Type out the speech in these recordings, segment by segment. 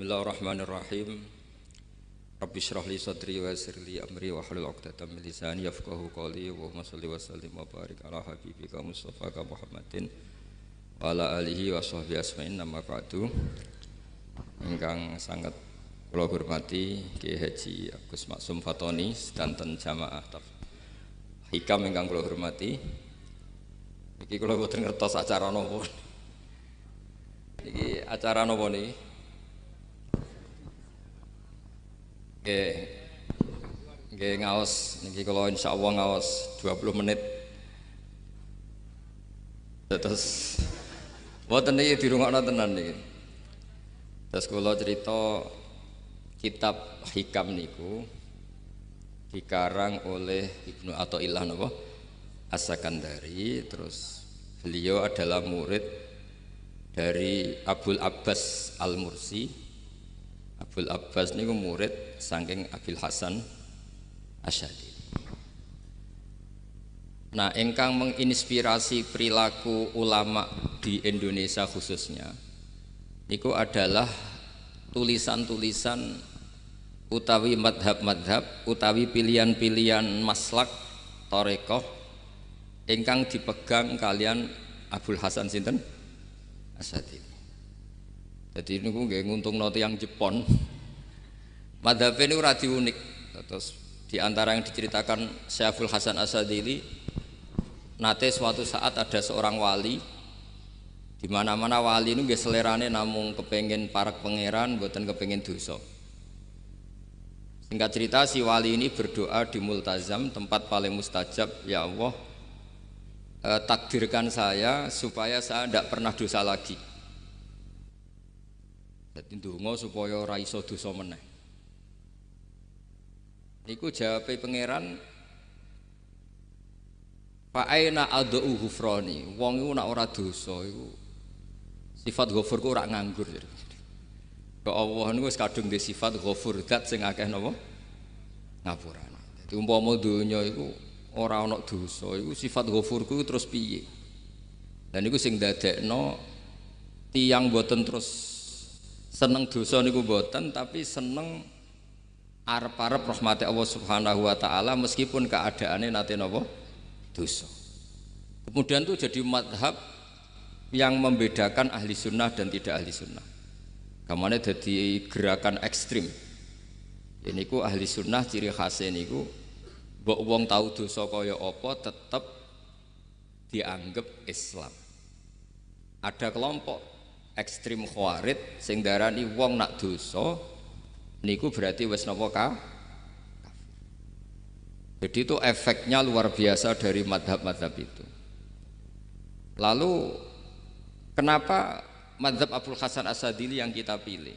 Bismillahirrahmanirrahim. Rabbi shrah li sadri wa yassir li amri wa hlul 'uqdatam min lisani yafqahu qawli wa shalli wa sallim wa barik ala habibika Mustafa Muhammadin wa ala alihi wa sahbihi asma'in nama ba'du. Ingkang sangat kula hormati Kiai Haji Agus Maksum Fatoni sedanten jamaah hikam ingkang kula hormati. Iki kula boten ngertos acara napa. Iki acara napa niki? Nggih ngaos niki kula insyaallah ngaos 20 menit. Terus mboten niki dirungokno tenan niki. Terus kula cerita kitab hikam niku dikarang oleh Ibnu Athaillah napa As-Sakandari. Terus beliau adalah murid dari Abul Abbas Al-Mursi. Abul Abbas niku murid saking Abil Hasan Asy'ari. Nah, ingkang menginspirasi perilaku ulama di Indonesia khususnya niku adalah tulisan-tulisan utawi madhab-madhab utawi pilihan-pilihan maslak thariqah ingkang dipegang kalian Abul Hasan sinten Asy'ari. Jadi niku nggih nguntungno tiyang Jepon. Madhabe niku radi unik. Terus di antara yang diceritakan Syaikhul Hasan Asy'ari, nate suatu saat ada seorang wali, di mana-mana wali niku nggih selerane namung kepengin parek pangeran, mboten kepengin dosa. Singkat cerita si wali ini berdoa di multazam, tempat paling mustajab, ya Allah, takdirkan saya supaya saya tidak pernah dosa lagi. Jadi ndonga supaya ora iso dosa meneh. Niku jawabe pangeran, fa aina ad'u ghufrani. Wong iku nek ora dosa iku sifat ghafur ku ora nganggur. Kok Allah niku wis kadung di sifat ghafur, zat sing akeh napa? Ngapurane. Dadi umpama donya iku ora ana dosa, iku sifat ghafurku terus piye? Dan niku sing ndadekno tiyang boten terus seneng dosa niku mboten, tapi seneng arep-arep rahmati Allah Subhanahu wa taala meskipun keadaannya nate napa dosa. Kemudian itu jadi madhab yang membedakan ahli sunnah dan tidak ahli sunnah. Kamane dadi gerakan ekstrim. Ini ku ahli sunnah ciri khasnya niku mbok wong tahu dosa kaya apa tetep dianggap Islam. Ada kelompok ekstrim khawarid sing darani wong nak dosa niku berarti wis napa kafir. Jadi itu efeknya luar biasa dari madhab-madhab itu. Lalu kenapa madhab Abul Hasan Asy'ari yang kita pilih?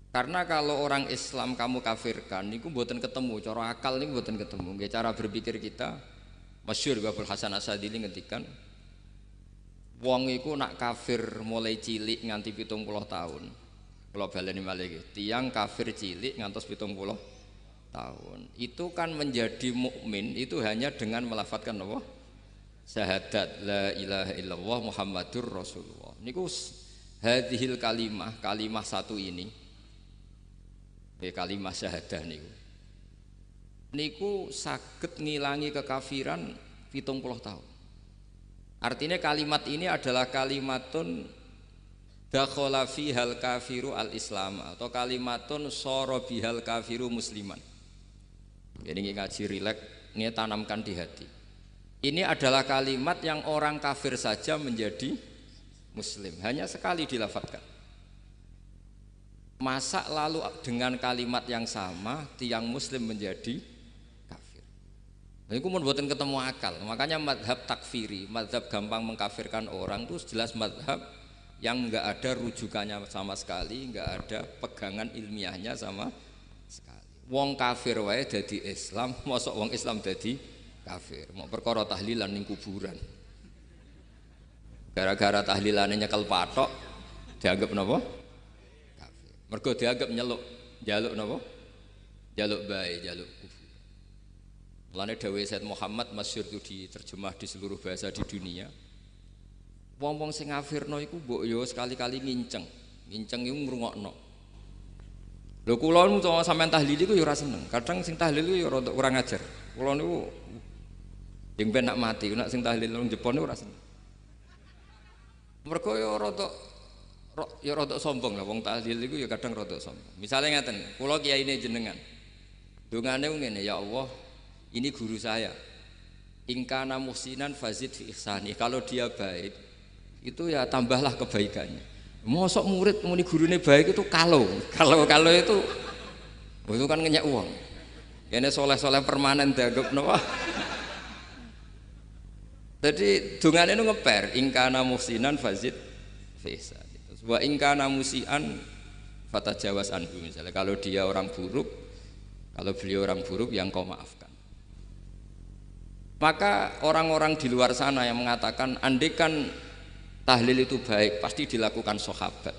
Karena kalau orang Islam kamu kafirkan niku mboten ketemu, cara akal niku mboten ketemu. Nggih cara berpikir kita masyhur Abul Hasan Asy'ari ngendikan wong iku nak kafir mulai cilik nganti 70 tahun. Kalau baleni malih iki, tiyang kafir cilik ngantos 70 tahun. Itu kan menjadi mukmin itu hanya dengan melafadzkan apa? Syahadat la ilaha illallah Muhammadur Rasulullah. Niku hadhil kalimah satu ini. Kalimah syahadah niku. Niku saged ngilangi kekafiran 70 tahun. Artinya kalimat ini adalah kalimatun dakhala fihal kafiru al-islam atau kalimatun sara bihal kafiru musliman. Jadi ngaji rileks, ini tanamkan di hati. Ini adalah kalimat yang orang kafir saja menjadi muslim, hanya sekali dilafadzkan. Masa lalu dengan kalimat yang sama tiang muslim menjadi ini kemudian buatan ketemu akal. Makanya madhab takfiri, madhab gampang mengkafirkan orang itu jelas madhab yang enggak ada rujukannya sama sekali, enggak ada pegangan ilmiahnya sama sekali. Wong kafir wae dadi Islam, mosok wong Islam dadi kafir. Mau perkara tahlilan ning kuburan. Gara-gara tahlilane nyekel patok dianggap napa? Kafir. Mergo dianggap njaluk napa? Jaluk bae, jaluk kufur. Mulane dawuh Said Muhammad masyhur itu diterjemah di seluruh bahasa di dunia. Wong-wong sing ngafirno iku mbok yo sekali-kali nginceng. Nginceng iku ngrungokno. Lho kula nu sampean tahlil iku ya ora seneng. Kadang sing tahlil iku ya rada kurang ajar. Kula niku yang ben nak mati, nak sing tahlil nang Jepang niku ora seneng. Mergo ya rada sombong lah wong tahlil iku ya kadang rada sombong. Misale ngaten, kula kiyaine jenengan. Dongane ngene, ya Allah, ini guru saya. Ingkana muhsinan fazid fi ihsani. Kalau dia baik, itu ya tambahlah kebaikannya. Mosok murid muni gurune baik itu kalau itu kan ngenyak uang. Kene soleh-soleh permanen dianggap napa. Jadi dongane itu ngeper, ingkana muhsinan fazid fi ihsani. Wa ingkana musian fatajawaz anhu misalnya kalau dia orang buruk, kalau beliau orang buruk yang kau maafkan. Maka orang-orang di luar sana yang mengatakan andaikan tahlil itu baik pasti dilakukan sahabat,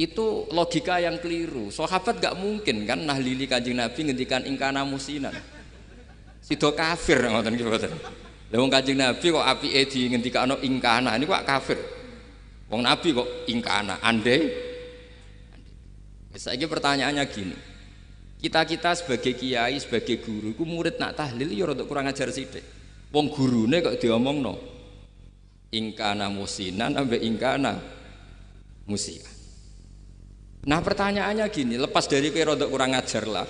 itu logika yang keliru. Sahabat gak mungkin kan nahlili Kanjeng Nabi ngendikan ingkana musinan, sido kafir ngoten ki mboten. Lah wong Kanjeng Nabi kok apike di ngendikano ingkana ini kok kafir. Wong Nabi kok ingkana andai. Saiki pertanyaannya gini. Kita sebagai kiai, sebagai guru, ku murid nak tahlil ya rada kurang ajar sithik. Wong gurune kok diomongno ingkana musinan ambek ingkana musia. Nah pertanyaannya gini, lepas dari kowe rada kurang ajar lah.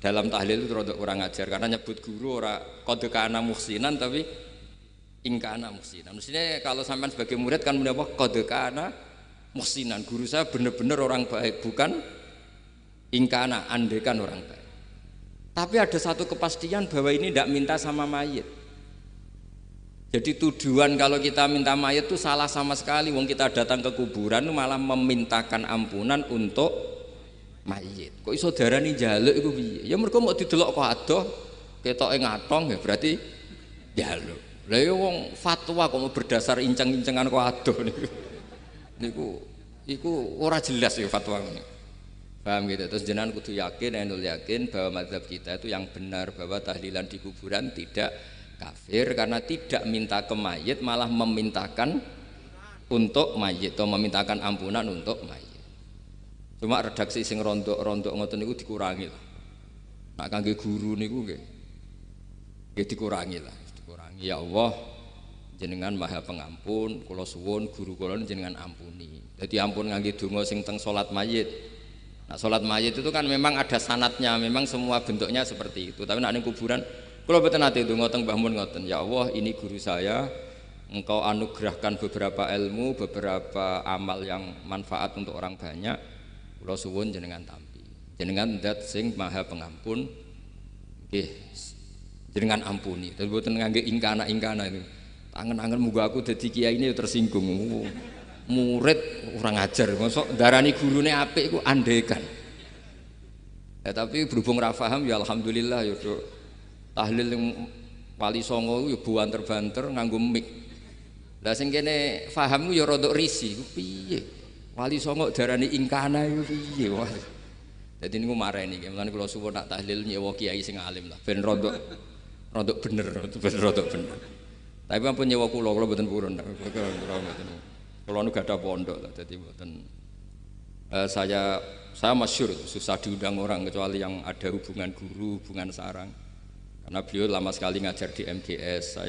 Dalam tahlil itu rada kurang ajar karena nyebut guru ora qad kana musinan tapi ingkana musinan. Mestinya kalau sampean sebagai murid kan muni apa qad kana musinan. Guru saya benar-benar orang baik, bukan ingkana andekan orang baik. Tapi ada satu kepastian bahwa ini tidak minta sama mayit. Jadi tujuan kalau kita minta mayit itu salah sama sekali. Wong kita datang ke kuburan malah memintakan ampunan untuk mayit. Kok iso darani njaluk iku piye? Ya mergo mau didelok kok adoh, ketoke ngatong ya berarti njaluk. Lah ya wong fatwa kok mau berdasar inceng-incengan kok adoh niku. Iku ora jelas ya fatwa ngene. Paham gitu. Terus jenengan kudu yakin, enul yakin bahwa mazhab kita itu yang benar bahwa tahlilan di kuburan tidak kafir karena tidak minta ke mayit malah memintakan untuk mayit atau memintakan ampunan untuk mayit. Cuma redaksi sing rondok-rondok ngoten niku dikurangi lah. Nak kangge guru niku nggih dikurangi lah, dikurangi. Ya Allah, jenengan Maha Pengampun, kula suwun guru kula jenengan ampuni. Jadi ampun ngangge donga sing teng salat mayit. Nah, salat mayit itu kan memang ada sanatnya, memang semua bentuknya seperti itu. Tapi nak ning kuburan, kula mboten nate donga teng Mbah Mun ngoten. Ya Allah, ini guru saya, Engkau anugerahkan beberapa ilmu, beberapa amal yang manfaat untuk orang banyak. Kula suwun jenengan tampi. Jenengan zat sing Maha Pengampun. Nggih, jenengan ampuni. Terus mboten ngangge ingkana-ingkana itu. Angen-angen muga aku dadi kiai ini tersinggung. Murid orang ajar, mosok darani gurune apik iku andekan. Ya tapi berhubung ra paham ya alhamdulillah ya tahlil yang Wali Songo ya buanter-banter nganggo mik. Lah sing kene paham ya rada risi, piye? Wali Songo darani ingkana iku piye? Dadi niku mareni, mulane kula suwun nak tahlil nyewa kiai sing alim lah ben rada bener, ben rada bener. Tapi ampun nyewa kula mboten purun. Kalau nu gak ada pondok lah, jadi buatan saya masyhur susah diundang orang kecuali yang ada hubungan guru, hubungan sarang. Karena beliau lama sekali ngajar di MGS,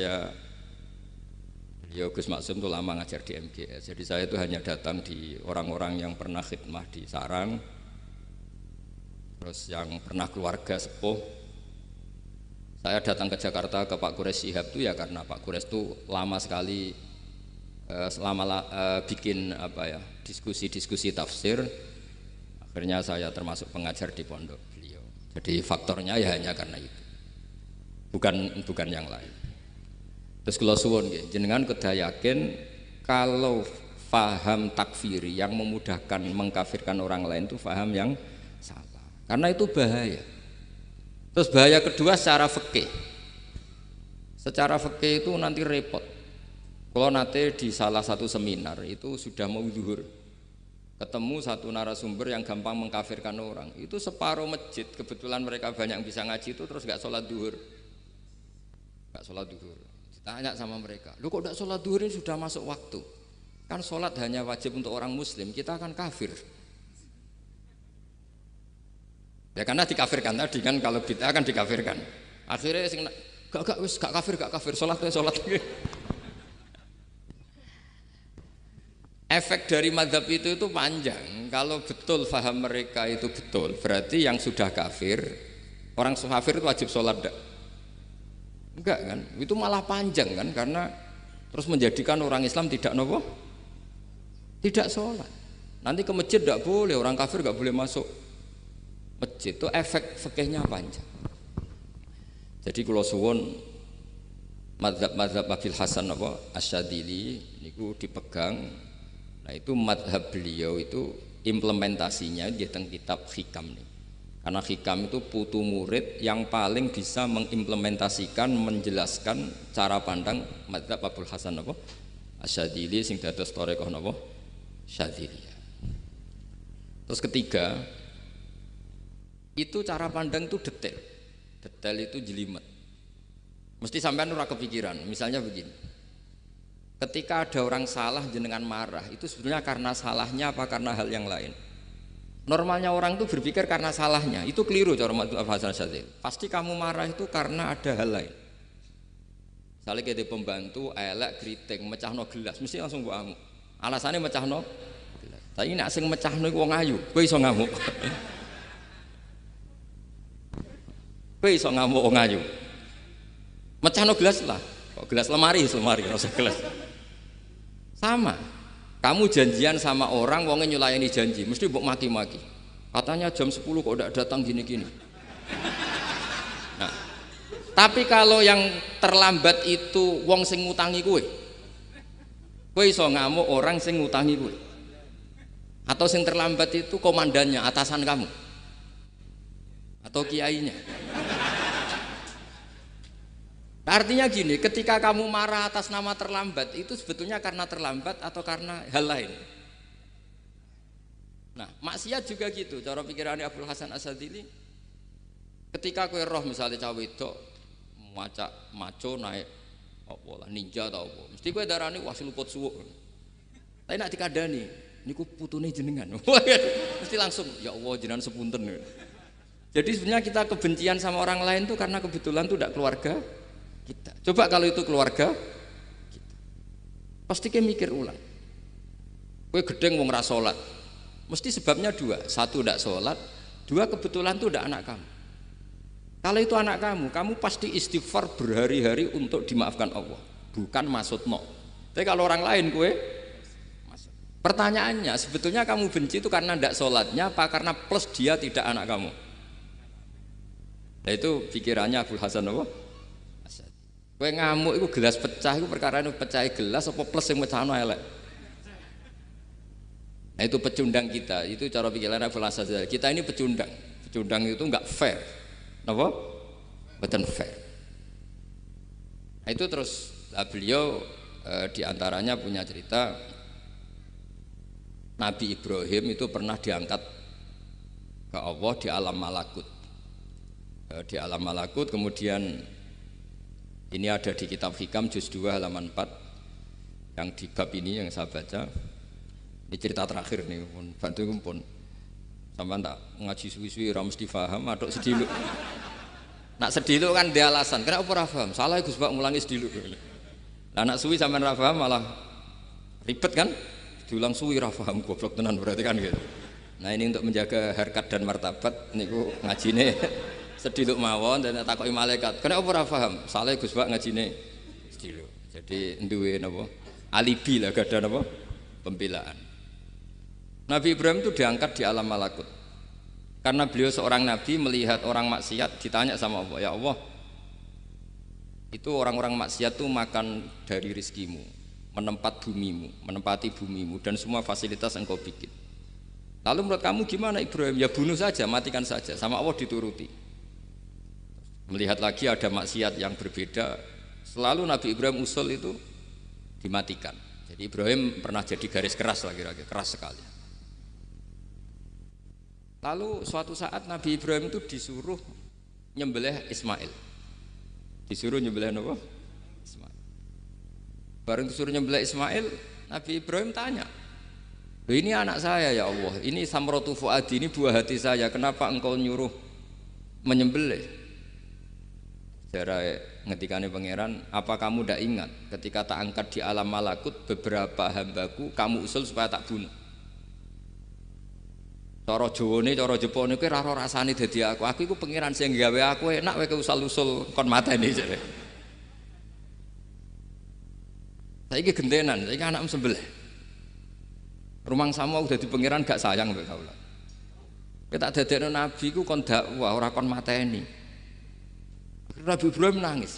beliau Gus Maksum itu lama ngajar di MGS. Jadi saya itu hanya datang di orang-orang yang pernah khidmah di sarang, terus yang pernah keluarga sepuh. Saya datang ke Jakarta ke Pak Quraisy Shihab itu ya karena Pak Quraisy itu lama sekali bikin diskusi tafsir. Akhirnya saya termasuk pengajar di pondok beliau. Jadi faktornya ya hanya karena itu, bukan yang lain. Terus kula suwun nggih jenengan kedah yakin kalau faham takfiri yang memudahkan mengkafirkan orang lain itu faham yang salah, karena itu bahaya. Terus bahaya kedua secara fikih. Secara fikih itu nanti repot. Kalau nanti di salah satu seminar itu sudah mau zuhur, ketemu satu narasumber yang gampang mengkafirkan orang. Itu separuh masjid, kebetulan mereka banyak yang bisa ngaji itu terus nggak sholat zuhur, nggak sholat zuhur. Ditanya sama mereka, lu kok nggak sholat zuhur ini sudah masuk waktu? Kan sholat hanya wajib untuk orang muslim, kita akan kafir. Ya karena dikafirkan tadi kan, kalau bid'ah kan dikafirkan. Akhirnya sing gak kafir, sholat. Efek dari mazhab itu panjang. Kalau betul faham mereka itu betul, berarti yang sudah kafir, orang kafir itu wajib sholat enggak? Enggak kan? Itu malah panjang kan, karena terus menjadikan orang Islam tidak nopo, tidak sholat. Nanti ke masjid tidak boleh, orang kafir nggak boleh masuk masjid. Itu efek fikihnya panjang. Jadi kalau suwon mazhab Abil Hasan apa Asyadzili niku dipegang. Nah itu madhab beliau itu implementasinya di teng kitab Hikam nih. Karena Hikam itu putu murid yang paling bisa mengimplementasikan, menjelaskan cara pandang madhab Abul Hasan apa Asyadzili sing dados thariqah napa Syadziliyah. Terus ketiga, itu cara pandang itu detail. Detail itu jelimet. Mesti sampean ora kepikiran. Misalnya begini. Ketika ada orang salah jenengan marah, itu sebenarnya karena salahnya apa karena hal yang lain? Normalnya orang itu berpikir karena salahnya, itu keliru cara Abul Hasan Asyadzili. Pasti kamu marah itu karena ada hal lain. Misalnya kita pembantu elek kriting mecahno gelas, mesti langsung mbok amuk. Alasannya mecahno gelas. Tapi nek sing mecahno iku wong ayu, kowe iso ngamuk. Kowe iso ngamuk wong ayu. Mecahno gelas lah. Kok gelas lemari, ora usah gelas. Sama, kamu janjian sama orang, wongnya nyulayani janji, mesti mbok maki-maki. Katanya jam 10 kok udah datang gini-gini. Nah, tapi kalau yang terlambat itu wong sing ngutangi kowe iso ngamuk orang sing ngutangi kowe. Atau sing terlambat itu komandannya, atasan kamu, atau kiainya. Artinya gini, ketika kamu marah atas nama terlambat, itu sebetulnya karena terlambat atau karena hal lain. Nah, maksiat juga gitu, cara pikirannya Abul Hasan Asyadzili. Ketika kowe roh misalnya cawe itu maca maco naik apa lah ninja atau apa, mesti kowe darani wah luput suwuk. Tapi nak dikandani, niku putune jenengan. Mesti langsung ya Allah jenengan sepunten. Jadi sebenarnya kita kebencian sama orang lain tuh karena kebetulan tuh tidak keluarga kita. Coba kalau itu keluarga kita, pasti kayak mikir ulang. Kue gedeng wong ra salat, mesti sebabnya dua. Satu tidak sholat, dua kebetulan itu tidak anak kamu. Kalau itu anak kamu pasti istighfar berhari-hari untuk dimaafkan Allah, bukan maksud no. Tapi kalau orang lain kue, pertanyaannya sebetulnya kamu benci itu karena tidak sholatnya, apa karena plus dia tidak anak kamu? Nah itu pikirannya Abul Hasan apa? Kowe ngamuk itu gelas pecah itu perkara itu pecah gelas apa plus yang mecahno elek. Nah itu pecundang kita, itu cara pikiran Abul Hasan. Kita ini pecundang. Pecundang itu enggak fair. Napa? Betul fair. Nah itu terus beliau diantaranya punya cerita Nabi Ibrahim itu pernah diangkat ke Allah di alam malakut. Di alam malakut kemudian ini ada di kitab Hikam juz 2 halaman 4 yang di bab ini yang saya baca. Ini cerita terakhir nih, bantu pun sampai tak ngaji suwi-suwi ora mesti paham, aduk sediluk. Nak sediluk kan dia alasan, kenapa ora paham? Salah Gus Bak ngulangi sediluk. Lah nak suwi sampean ora paham malah ribet kan? Diulang suwi ora paham goblok tenan berarti kan gitu. Nah ini untuk menjaga harkat dan martabat niku ngajine sediluk mawon dan takoki malaikat. Kenapa ora paham? Salah Gus Bak ngajine sediluk. Jadi duwe napa? Alibi lah gak ada napa? Pembelaan. Nabi Ibrahim itu diangkat di alam malakut. Karena beliau seorang nabi melihat orang maksiat ditanya sama Allah, ya Allah, itu orang-orang maksiat tuh makan dari rizkimu, menempati bumimu dan semua fasilitas engkau bikin. Lalu menurut kamu gimana Ibrahim? Ya bunuh saja, matikan saja. Sama Allah dituruti. Melihat lagi ada maksiat yang berbeda, selalu Nabi Ibrahim usul itu dimatikan. Jadi Ibrahim pernah jadi garis keras lagi, keras sekali. Lalu suatu saat Nabi Ibrahim itu disuruh nyembelih Ismail. Disuruh nyembelih apa? Ismail. Bareng disuruh nyembelih Ismail, Nabi Ibrahim tanya, ini anak saya ya Allah, ini samratu fuadi, ini buah hati saya, kenapa engkau nyuruh menyembelih? Sejarah ngetikane pangeran, apa kamu tidak ingat ketika tak angkat di alam malakut beberapa hambaku kamu usul supaya tak bunuh? Cara Jawane, cara Jepone kuwi ora rasane dadi aku. Aku iku pangeran sing gawe aku enak wae usul-usul kon mateni jare. Saiki gentenan, saiki anakmu sembelih. Rumangsamu aku dadi pangeran gak sayang mbek kaula. Kowe tak dadekno nabi ku kon dakwah ora kon mateni. Nabi Ibrahim nangis.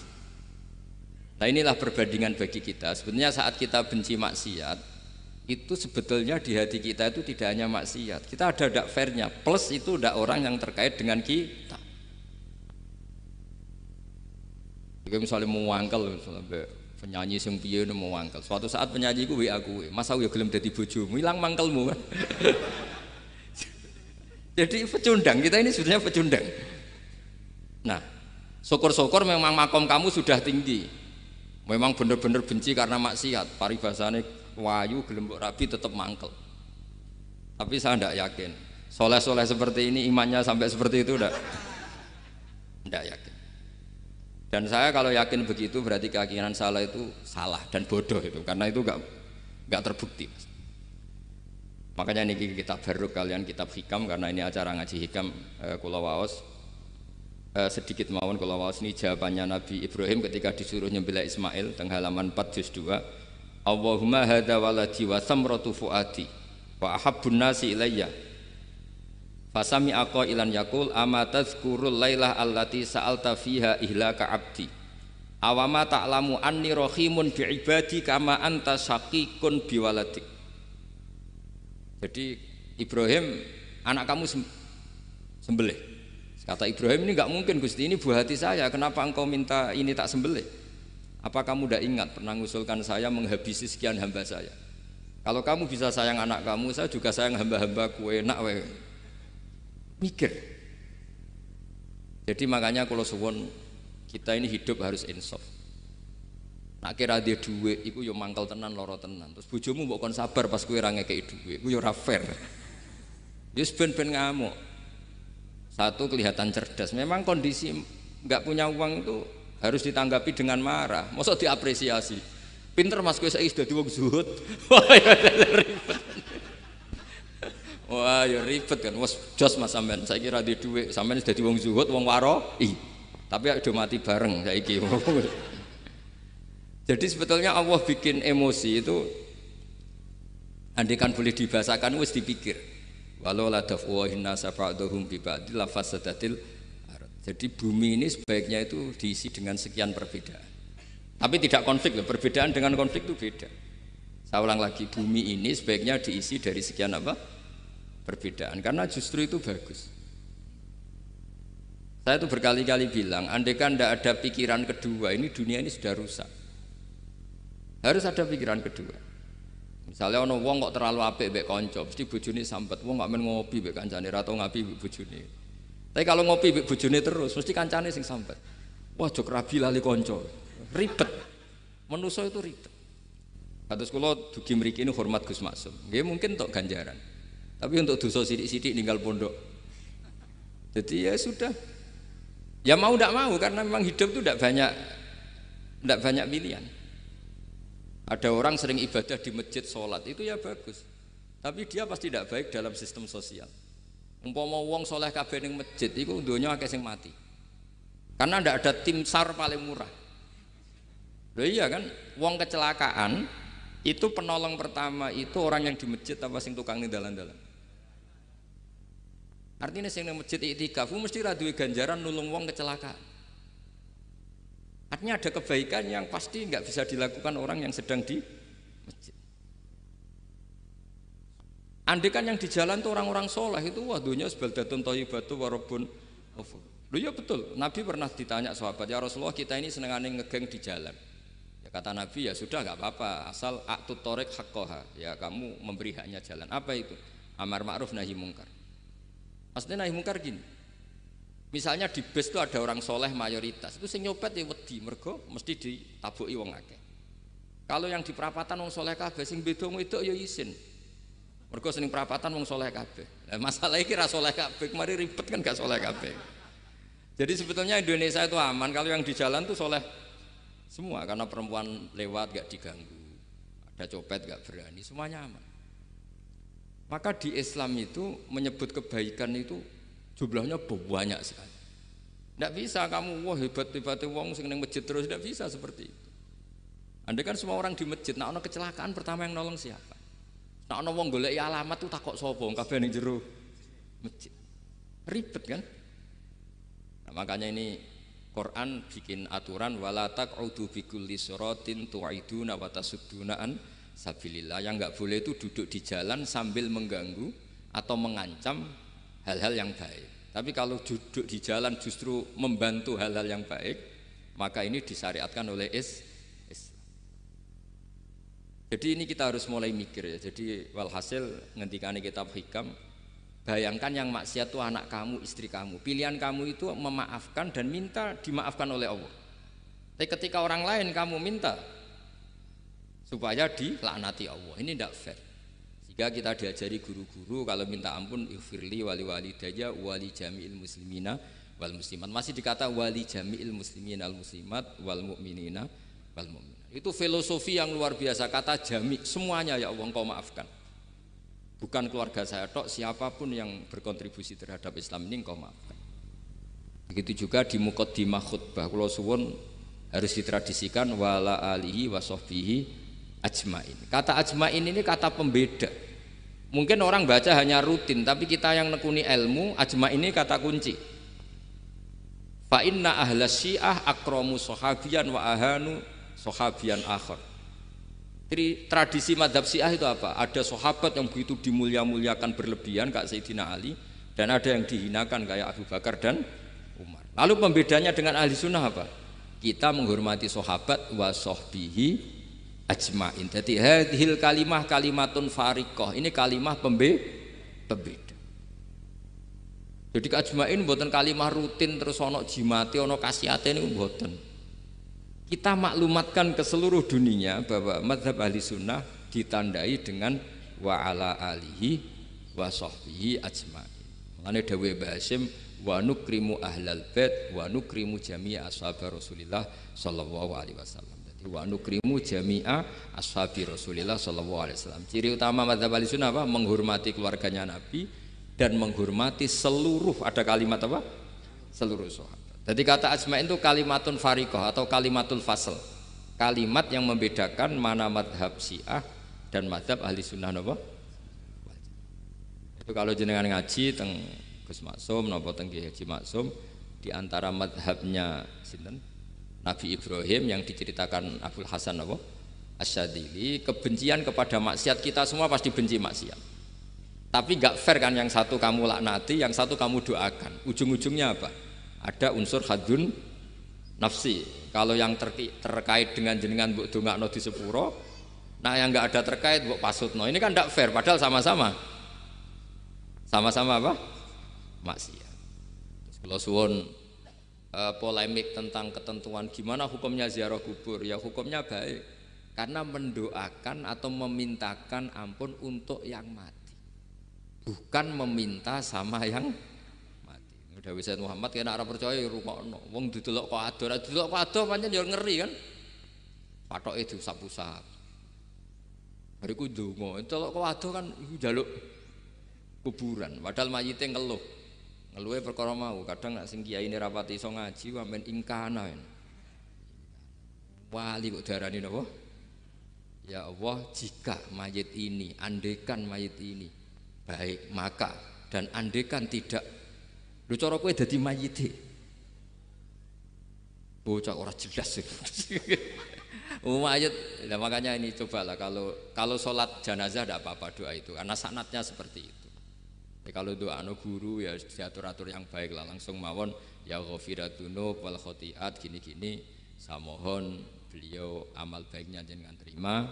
Nah inilah perbandingan bagi kita. Sebenarnya saat kita benci maksiat itu sebetulnya di hati kita itu tidak hanya maksiat, kita ada dak fairnya, plus itu dak orang yang terkait dengan kita. Jika misalnya mau wangkel, misalnya penyanyi sing piye mau wangkel, suatu saat penyanyi ku WA aku, mas aku ya gelem dadi bojomu, ilang mangkelmu. Jadi pecundang, kita ini sebenarnya pecundang. Nah, syukur-syukur memang makom kamu sudah tinggi, memang benar-benar benci karena maksiat, paribasane wayu gelem mbok rabi tetap mangkel. Tapi saya tidak yakin soleh-soleh seperti ini imannya sampai seperti itu tidak yakin. Dan saya kalau yakin begitu berarti keyakinan salah itu salah dan bodoh itu, karena itu nggak terbukti. Makanya ini kitab baru kalian kitab hikam, karena ini acara ngaji hikam kula waos sedikit mawon kula waos ini jawabannya Nabi Ibrahim ketika disuruh nyembelih Ismail teng halaman 4 juz 2. Allahumma hadza waladi wa samratu fuadi wa ahabbun nasi ilayya fasami aqailan yaqul ama tazkurul lailah allati sa'alta fiha ihlaka abdi awama ta'lamu anni rahimun bi ibadi kama anta syaqiqun bi waladik. Jadi Ibrahim, anak kamu sembelih. Kata Ibrahim, ini enggak mungkin Gusti, ini buah hati saya, kenapa engkau minta ini tak sembelih? Apa kamu tidak ingat pernah mengusulkan saya menghabisi sekian hamba saya? Kalau kamu bisa sayang anak kamu, saya juga sayang hamba-hambaku, enak we. Mikir. Jadi makanya kalau suwon kita ini hidup harus insaf. Nak kira dia duit, iku yo mangkel tenan, loro tenan. Terus bojomu mbok kon sabar pas kowe ra ngekeki duit, iku yo ora fair. Wis ben-ben ngamuk. Satu kelihatan cerdas. Memang kondisi nggak punya uang itu harus ditanggapi dengan marah, mosok diapresiasi. Pinter mas kowe saiki dadi wong zuhud. Wah ya ribet kan, wes jos mas sampean saiki ra duwe dhuwit, sampean dadi wong zuhud, wong waroi. Tapi udah mati bareng saiki. Jadi sebetulnya Allah bikin emosi itu andekan boleh dibahasakan wis dipikir. Walau la daf'u nasa ba'dhum bi ba'd la fasadatil. Jadi bumi ini sebaiknya itu diisi dengan sekian perbedaan. Tapi tidak konflik loh, perbedaan dengan konflik itu beda. Saya ulang lagi, bumi ini sebaiknya diisi dari sekian apa? Perbedaan, karena justru itu bagus. Saya itu berkali-kali bilang, andaikan tidak ada pikiran kedua, ini dunia ini sudah rusak. Harus ada pikiran kedua. Misalnya ono wong kok terlalu apik mbek kanca, mesti bojone sambat, wong gak men ngopi mbek kancane, ra tau ngapi mbek bojone. Tapi kalau ngopi mbek bojone terus, mesti kancane sing sambat. Wah, jok rabi lali kanca. Ribet. Manusa itu ribet. Kados kula dugi mriki ini hormat Gus Maksum. Nggih mungkin tok ganjaran. Tapi untuk dosa sidik-sidik ninggal pondok. Jadi ya sudah. Ya mau tidak mau, karena memang hidup itu tidak banyak pilihan. Ada orang sering ibadah di masjid, sholat, itu ya bagus. Tapi dia pasti tidak baik dalam sistem sosial. Umpama wong soleh kabeh ning masjid iku donya akeh sing mati. Karena ndak ada tim SAR paling murah. Loh iya kan, wong kecelakaan itu penolong pertama itu orang yang di masjid apa sing tukang ning dalan-dalan. Artinya sing ning masjid iktikaf mesti ra duwe ganjaran nulung wong kecelakaan. Artinya ada kebaikan yang pasti nggak bisa dilakukan orang yang sedang di masjid. Andekan yang di jalan tuh orang-orang soleh itu wah dunia sebaldatun thayyibatu wa rabbun ghafur. Loh ya betul, Nabi pernah ditanya sahabat, ya Rasulullah kita ini senengane ngegeng di jalan. Ya kata Nabi ya sudah nggak apa-apa, asal aqtut thoriq haqqaha, ya kamu memberi haknya jalan. Apa itu? Amar ma'ruf nahi mungkar. Maksudnya nahi mungkar gini. Misalnya di bus itu ada orang soleh mayoritas, itu sing nyopet ya wedi mergo mesti ditabuki wong akeh. Kalau yang di perapatan wong soleh kabeh sing beda wedok ya isin. Mergo sing perapatan wong soleh kabeh. Lah masalah iki ra soleh kabeh, kemari ribet kan gak soleh kabeh. Jadi sebetulnya Indonesia itu aman kalau yang di jalan tuh soleh semua karena perempuan lewat gak diganggu. Ada copet gak berani, semuanya aman. Maka di Islam itu menyebut kebaikan itu jumlahnya banyak sekali. Tidak bisa kamu wah hebat-hebatnya wong sing ning masjid terus, tidak bisa seperti itu. Andai kan semua orang di masjid, nah ono kecelakaan pertama yang nolong siapa? Nah ono wong golek alamat tuh takok sapa kabeh ning jero masjid. Ribet kan? Nah, makanya ini Quran bikin aturan wala taq'udu bi kulli siratin tu'iduna wa tasudduna an sabilillah. Yang enggak boleh itu duduk di jalan sambil mengganggu atau mengancam hal-hal yang baik. Tapi kalau duduk di jalan justru membantu hal-hal yang baik, maka ini disyariatkan oleh Islam. Jadi ini kita harus mulai mikir ya. Jadi walhasil ngendikane kitab hikam, bayangkan yang maksiat itu anak kamu, istri kamu. Pilihan kamu itu memaafkan dan minta dimaafkan oleh Allah. Tapi ketika orang lain kamu minta supaya dilaknati Allah, ini tidak fair. Jika kita diajari guru-guru kalau minta ampun ighfirli wali walidayya wali jami'il muslimina wal muslimat, masih dikata wali jami'il muslimin al muslimat wal mu'minina wal mu'minat. Itu filosofi yang luar biasa, kata jami' semuanya ya Allah engkau maafkan. Bukan keluarga saya tok, siapapun yang berkontribusi terhadap Islam ini engkau maafkan. Begitu juga di muqaddimah khutbah kula suwun harus ditradisikan wala alihi wa sahbihi ajmain. Kata ajmain ini kata pembeda. Mungkin orang baca hanya rutin, tapi kita yang nekuni ilmu, ajma ini kata kunci. Fa inna ahlas syiah akramu sahabiyan wa ahanu sahabiyan akhar. Jadi tradisi madhab syiah itu apa? Ada sahabat yang begitu dimulia-muliakan berlebihan kayak Sayyidina Ali, dan ada yang dihinakan kayak Abu Bakar dan Umar. Lalu pembedanya dengan ahli sunnah apa? Kita menghormati sahabat wa sahbihi ajmain. Jadi hadhil kalimah kalimatun fariqah. Ini kalimah pembeda. Jadi ajmain mboten kalimah rutin terus ono jimate ono kasiate niku mboten. Kita maklumatkan ke seluruh dunia bahwa mazhab ahli sunnah ditandai dengan wa ala alihi wa sahbihi ajmain. Mulane dawuh Mbah Hasyim wa nukrimu ahlal bait wa nukrimu jami'a ashab Rasulillah sallallahu alaihi wasallam. Wa nukrimu jami'a ashabi Rasulillah sallallahu alaihi wasallam. Ciri utama mazhab Ahlussunnah apa? Menghormati keluarganya Nabi dan menghormati seluruh, ada kalimat apa? Seluruh sahabat. Jadi kata ajma'in itu kalimatun fariqah atau kalimatul fasl. Kalimat yang membedakan mana mazhab Syiah dan mazhab Ahlussunnah napa? Itu kalau jenengan ngaji teng Gus Maksum napa teng Ki Haji Maksum di antara mazhabnya sinten? Nabi Ibrahim yang diceritakan Abdul Hasan Asyadili, kebencian kepada maksiat kita semua pasti benci maksiat. Tapi gak fair kan, yang satu kamu laknati, yang satu kamu doakan. Ujung-ujungnya apa? Ada unsur hadun nafsi. Kalau yang terkait dengan jenengan mbok dongakno di sepuro, nah yang gak ada terkait mbok pasutno. Ini kan gak fair, padahal sama-sama apa? Maksiat. Terus kalau suwun polemik tentang ketentuan gimana hukumnya ziarah kubur, ya hukumnya baik karena mendoakan atau memintakan ampun untuk yang mati, bukan meminta sama yang mati. Udah Sayyid Muhammad kena ora percaya rungokno wong didelok kok ado pancen ya ngeri kan, patoke diusap-usap bariku ndonga delok kok ado kan iku njaluk kuburan padahal mayite ngeluh. Ngeluhe perkara mau, kadang nek sing kiai ini rapati iso ngaji wamen ingkana. Wali kok diarani napa? Ya Allah, jika mayit ini, andekan mayit ini baik, maka dan andekan tidak. Lho cara kowe dadi mayite. Bocah ora jelas. Mayit, nah makanya ini cobalah kalau sholat jenazah tidak apa-apa doa itu karena sanatnya seperti itu. Kalau doa guru ya diatur-atur yang baik lah, langsung mawon ya ghafiratunu wal khotiat gini-gini, saya mohon beliau amal baiknya jangan terima,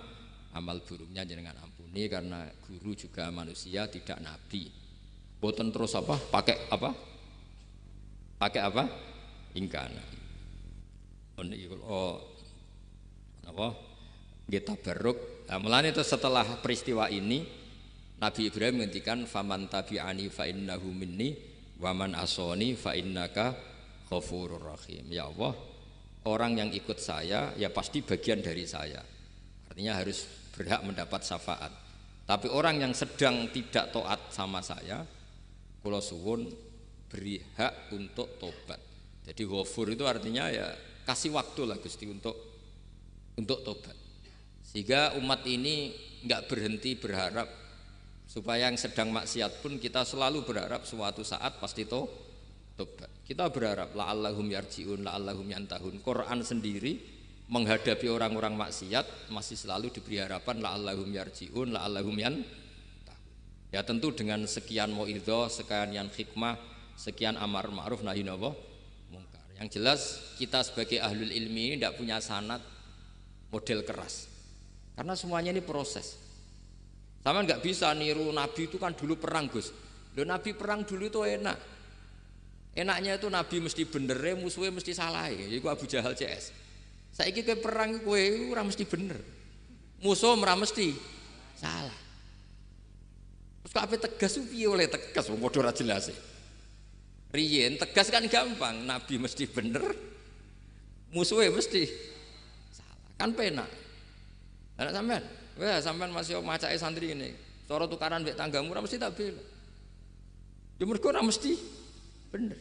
amal buruknya jangan ampuni karena guru juga manusia tidak nabi. Boten terus apa? Pakai apa? Ingkana. Oh apa? nggih tabarruk. Nah, mulane itu setelah peristiwa ini Nabi Ibrahim menghentikan faman tabi'ani fa innahu minni wa man asoni fa innaka ghafurur rahim. Ya Allah, orang yang ikut saya ya pasti bagian dari saya. Artinya harus berhak mendapat syafaat. Tapi orang yang sedang tidak taat sama saya, kula suwun beri hak untuk tobat. Jadi ghafur itu artinya ya kasih waktu lah Gusti untuk tobat. Sehingga umat ini enggak berhenti berharap supaya yang sedang maksiat pun kita selalu berharap suatu saat pasti tobat. Kita berharap la'allahum yarji'un, la'allahum yantahun. Quran sendiri menghadapi orang-orang maksiat masih selalu diberi harapan la'allahum yarji'un, la'allahum yantahun. Ya tentu dengan sekian mauidhah, sekian hikmah, sekian amar ma'ruf nahi mungkar. Yang jelas kita sebagai ahlul ilmi ini tidak punya sanad model keras. Karena semuanya ini proses. Sama nggak bisa niru Nabi itu kan dulu perang Gus. Loh Nabi perang dulu itu enak. Enaknya itu Nabi mesti bener, musuhnya mesti salah. Itu Abu Jahal CS. Saiki kowe perang kowe ora mesti bener. Musuh ora mesti salah. Terus kok ape tegas piye oleh tegas wong padha ora jelas. Riyen tegas kan gampang, Nabi mesti bener, musuhnya mesti salah. Kan penak. Anak sampean, wah sampean masih macake santri ini. Cara tukaran mbek tanggamu ora mesti tak bela. Ya mergo ora mesti bener.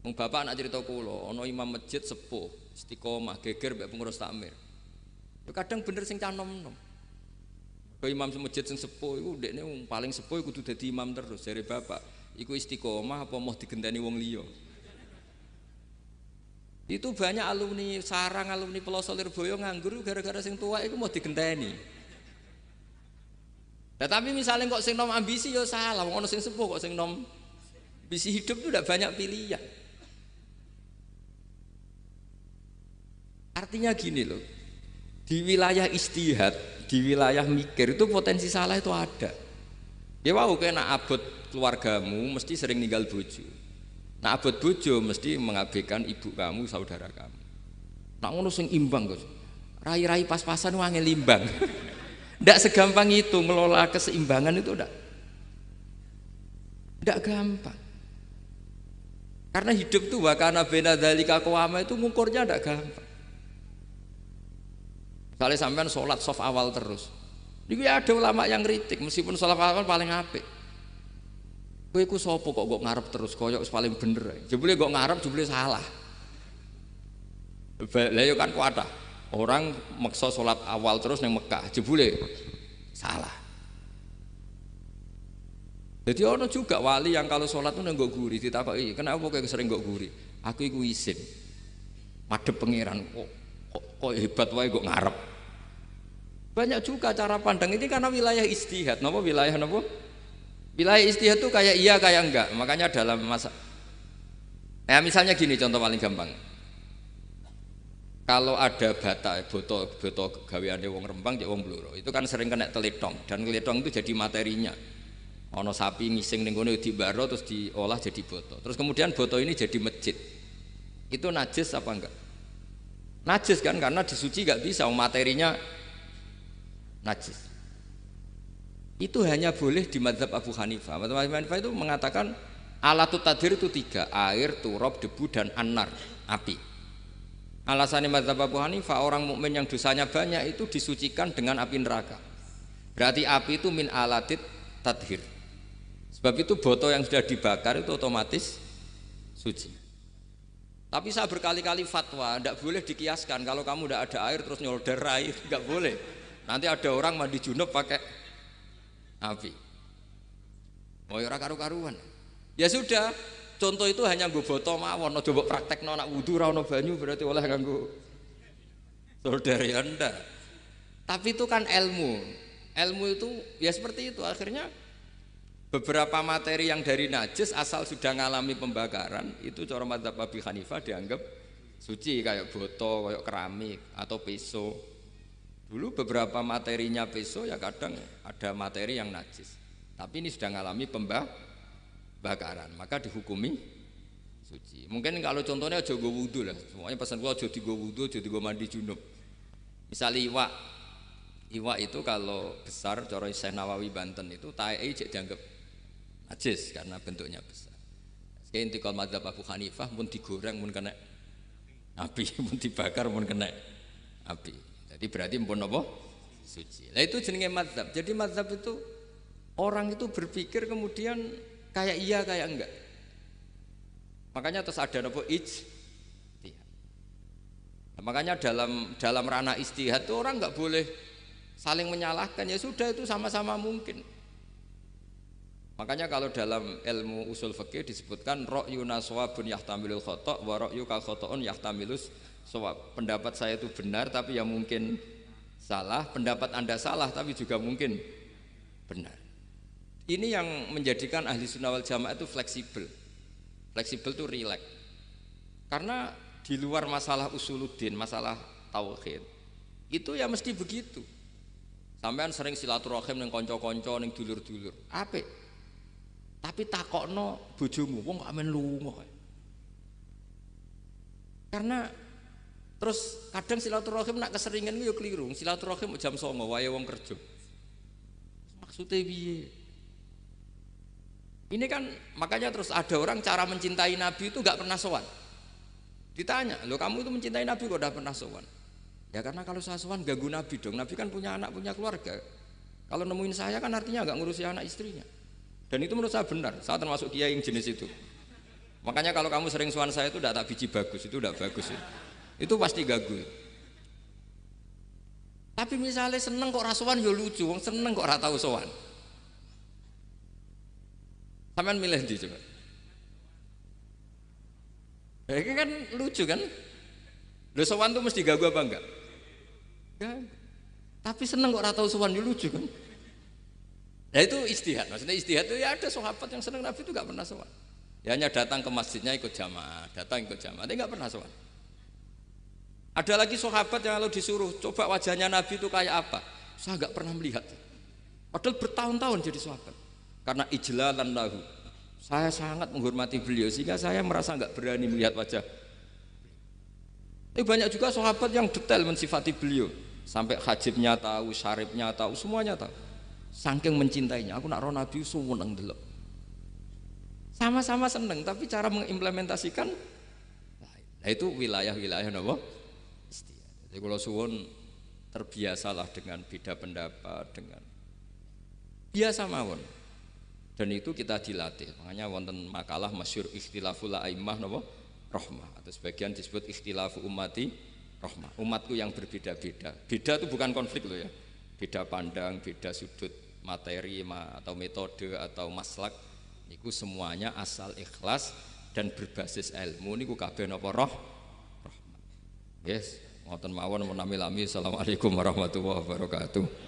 Wong bapak anak cerita kula, ana imam masjid sepuh, istiqomah geger mbek pengurus takmir. Ya kadang bener sing canom-nom. Kaya imam masjid sing sepuh iku ndekne paling sepuh kudu dadi imam terus jare bapak. Iku istiqomah apa mau digenteni wong liya. Itu banyak alumni sarang, alumni Pelosok Lirboyo nganggur gara-gara sing tua itu mau digenteni. Nah, tapi misalnya kok sing nom ambisi ya salah, wong ono sing sepuh kok sing nom ambisi hidup itu udah banyak pilihan. Artinya gini loh, di wilayah istihad, di wilayah mikir itu potensi salah itu ada. Ya wow, kena abot keluargamu mesti sering ninggal bojo. Nah abot bojo mesti mengabaikan ibu kamu, saudara kamu. Nak ngono sing imbang Gus. Rai-rai pas-pasan wangi limbang. Ndak segampang itu ngelola keseimbangan itu ndak gampang. Karena hidup tuh wakana bena dzalika qawama itu ngukurnya ndak gampang. Misalnya sampean sholat soft awal terus. Niku ya ada ulama yang kritik meskipun sholat awal paling apik. Kowe iku sapa kok ngarep terus koyok paling bener. Jebule kok ngarep jebule salah. Lah yo kan kuatah. Orang maksa sholat awal terus nang Mekah, jebule salah. Jadi ono juga wali yang kalau sholat itu nang nggo guri ditakoki, "Kenapa kowe sering nggo guri?" Aku iku isin. Madhep pangeran kok hebat wae kok ngarep. Banyak juga cara pandang ini karena wilayah istihad. Napa wilayah napa? Wilayah istihad itu kayak iya kayak enggak. Makanya dalam masa misalnya gini contoh paling gampang. Kalau ada boto gaweane wong Rembang cek wong Blora, itu kan sering kena teletong dan teletong itu jadi materinya. Ono sapi ngising ning kono dibaro terus diolah jadi boto. Terus kemudian boto ini jadi masjid. Itu najis apa enggak? Najis kan karena disuci enggak bisa materinya najis. Itu hanya boleh di mazhab Abu Hanifah. Mazhab Abu Hanifah itu mengatakan alatut tadhir itu 3, air, turab, debu dan annar, api. Alasannya mazhab Abu Hanifah orang mukmin yang dosanya banyak itu disucikan dengan api neraka. Berarti api itu min alatit tadhir. Sebab itu botol yang sudah dibakar itu otomatis suci. Tapi saya berkali-kali fatwa, tidak boleh dikiaskan kalau kamu tidak ada air terus nyolder air, nggak boleh. Nanti ada orang mandi junub pakai api. Oh ya karu-karuan. Ya sudah, contoh itu hanya nggo botol mawon, aja mbok praktekno nak wudu ora ono banyu berarti oleh nganggo solder ya ndak. Tapi itu kan ilmu. Ilmu itu ya seperti itu akhirnya beberapa materi yang dari najis asal sudah ngalami pembakaran itu cara mazhab Abu Hanifah dianggap suci kayak botol, kayak keramik atau peso. Dulu beberapa materinya peso ya kadang ada materi yang najis. Tapi ini sudah ngalami pembakaran, maka dihukumi suci. Mungkin kalau contohnya aja nggo wudu lah. Semuanya pesan gua aja digo wudu, aja digo mandi junub. Misalnya iwak itu kalau besar, cara Syekh Nawawi Banten itu tae cek dianggap najis karena bentuknya besar. Sekian intikal madzhab Abu Hanifah pun digoreng pun kena api, pun dibakar pun kena api. Jadi berarti pun apa? Suci. Nah itu jenenge madzhab. Jadi madzhab itu orang itu berpikir kemudian kayak iya kayak enggak. Makanya terus ada apa ijtihad. Nah, makanya dalam ranah ijtihad itu orang enggak boleh saling menyalahkan, ya sudah itu sama-sama mungkin. Makanya kalau dalam ilmu usul fikih disebutkan ra'yuna shawabun yahtamilul khata' wa ra'yuka khata'un yahtamilus shawab. Pendapat saya itu benar tapi ya mungkin salah, pendapat Anda salah tapi juga mungkin benar. Ini yang menjadikan ahli sunnah wal jamaah itu fleksibel. Fleksibel itu rileks. Karena di luar masalah usuluddin, masalah tauhid, itu ya mesti begitu. Sampean sering silaturahim ning kanca-kanca ning dulur-dulur. Apik. Tapi takokno bojomu, wong kok amen lunga. Karena terus kadang silaturahim nak keseringan yo keliru. Silaturahim jam 09.00 wae wong kerja. Maksudnya piye? Ini kan makanya terus ada orang cara mencintai Nabi itu gak pernah sowan. Ditanya, "Loh kamu itu mencintai Nabi kok udah pernah sowan?" Ya karena kalau saya sowan ganggu Nabi dong. Nabi kan punya anak, punya keluarga. Kalau nemuin saya kan artinya gak ngurusi anak istrinya. Dan itu menurut saya benar. Saya termasuk kiai yang jenis itu. Makanya kalau kamu sering sowan saya itu udah tak biji bagus, itu udah bagus itu. Itu pasti ganggu. Tapi misalnya seneng kok rasuan ya lucu, wong seneng kok ora tau sowan. Sampean milih ndi coba? Ini kan lucu kan? Lho sowan tuh mesti ganggu apa enggak? Ganggu. Tapi seneng kok ora tau sowan ya lucu kan? Nah itu istihad. Maksudnya istihad itu ya ada sahabat yang seneng Nabi itu enggak pernah sowan. Ya hanya datang ke masjidnya ikut jamaah, datang ikut jamaah, tapi enggak pernah sowan. Ada lagi sahabat yang kalau disuruh coba wajahnya Nabi itu kayak apa, saya enggak pernah melihat. Padahal bertahun-tahun jadi sahabat. Karena ijlalan lahu, saya sangat menghormati beliau sehingga saya merasa enggak berani melihat wajah. Tapi banyak juga sahabat yang detail mensifati beliau, sampai hajibnya tahu, syaribnya tahu, semuanya tahu. Saking mencintainya, aku nak roh Nabi seneng delok. Sama-sama seneng, tapi cara mengimplementasikan, nah itu wilayah-wilayah napa? Jadi kalau suwun terbiasalah dengan beda pendapat, dengan biasa mawon. Dan itu kita dilatih. Makanya wonten makalah masyhur ikhtilaful a'immah napa? Rahmah. Atau sebagian disebut ikhtilafu ummati rahmah. Umatku yang berbeda-beda. Beda itu bukan konflik loh ya. Beda pandang, beda sudut materi atau metode atau maslak. Niku semuanya asal ikhlas dan berbasis ilmu. Niku kabeh napa rahmah. Yes, ngoten mawon menami lami. Assalamualaikum warahmatullahi wabarakatuh.